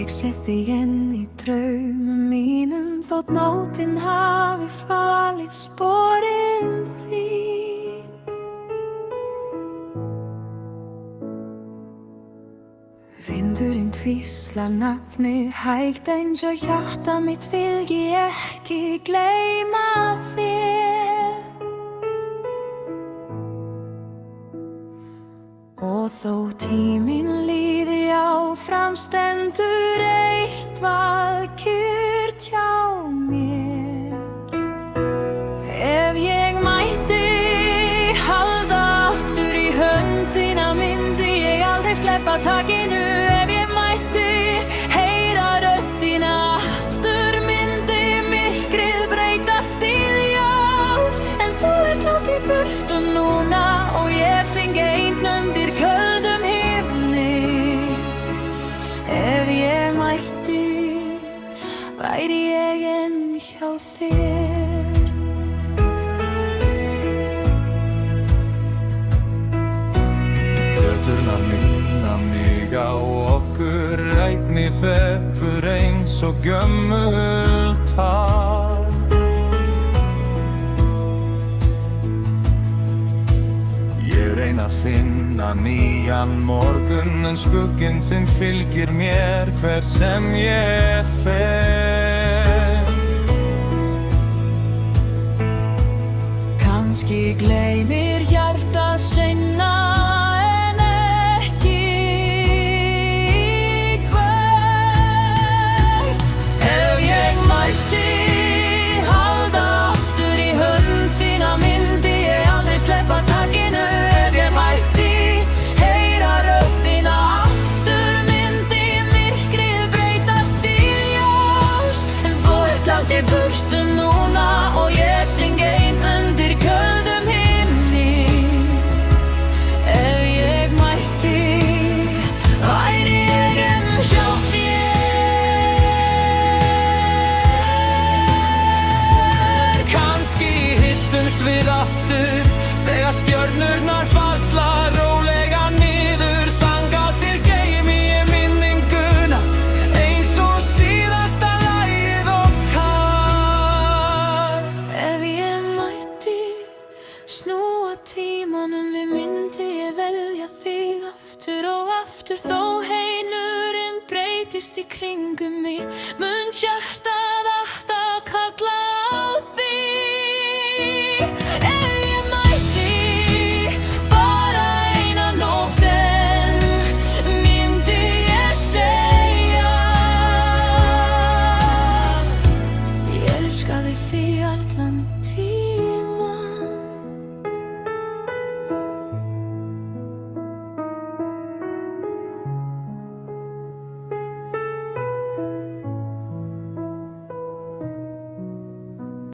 Ég sé þig inn í draumum mínum þótt nóttin hafi falið sporin þín. Vindurinn hvíslar nafnið hægt eins og hjarta mitt vilji ekki gleyma þér. Og þó tíminn líði áfram stendur eitthvað kyrrt hjá mér. Ef ég mætti halda aftur í höndina myndi ég aldrei sleppa takinu. Ef ég mætti heyra röddina aftur myndi myrkrið breytast í ljós. En þú ert langt í burtu núna og ég syng einn undir köldum himni. Ef ég mætti væri ég enn hjá þér. Göturnar minna mig á okkur, einni fekkur eins og gömul tal. Ég reyna að finna nýjan morgun en skugginn þinn fylgir mér hver sem ég fer. Kannski gleymir hjartað seinna en ekki í kvöld. Ef ég mætti halda aftur í höndina myndi ég aldrei sleppa takinu. Ef ég mætti heyra röddina aftur myndi myrkrið breytast í ljós. En þú ert langt í burtu núna og ég syng einn undir köldum himni. Ef ég mætti væri ég enn hjá þér. Kannski hittumst við aftur þegar stjörnurnar falla rólega niður. Þangað til geymi ég minninguna eins og síðasta lagið okkar. Ef ég mætti snúa tímanum við myndi ég velja þig aftur og aftur. Þó heinurinn breytist í kringum mig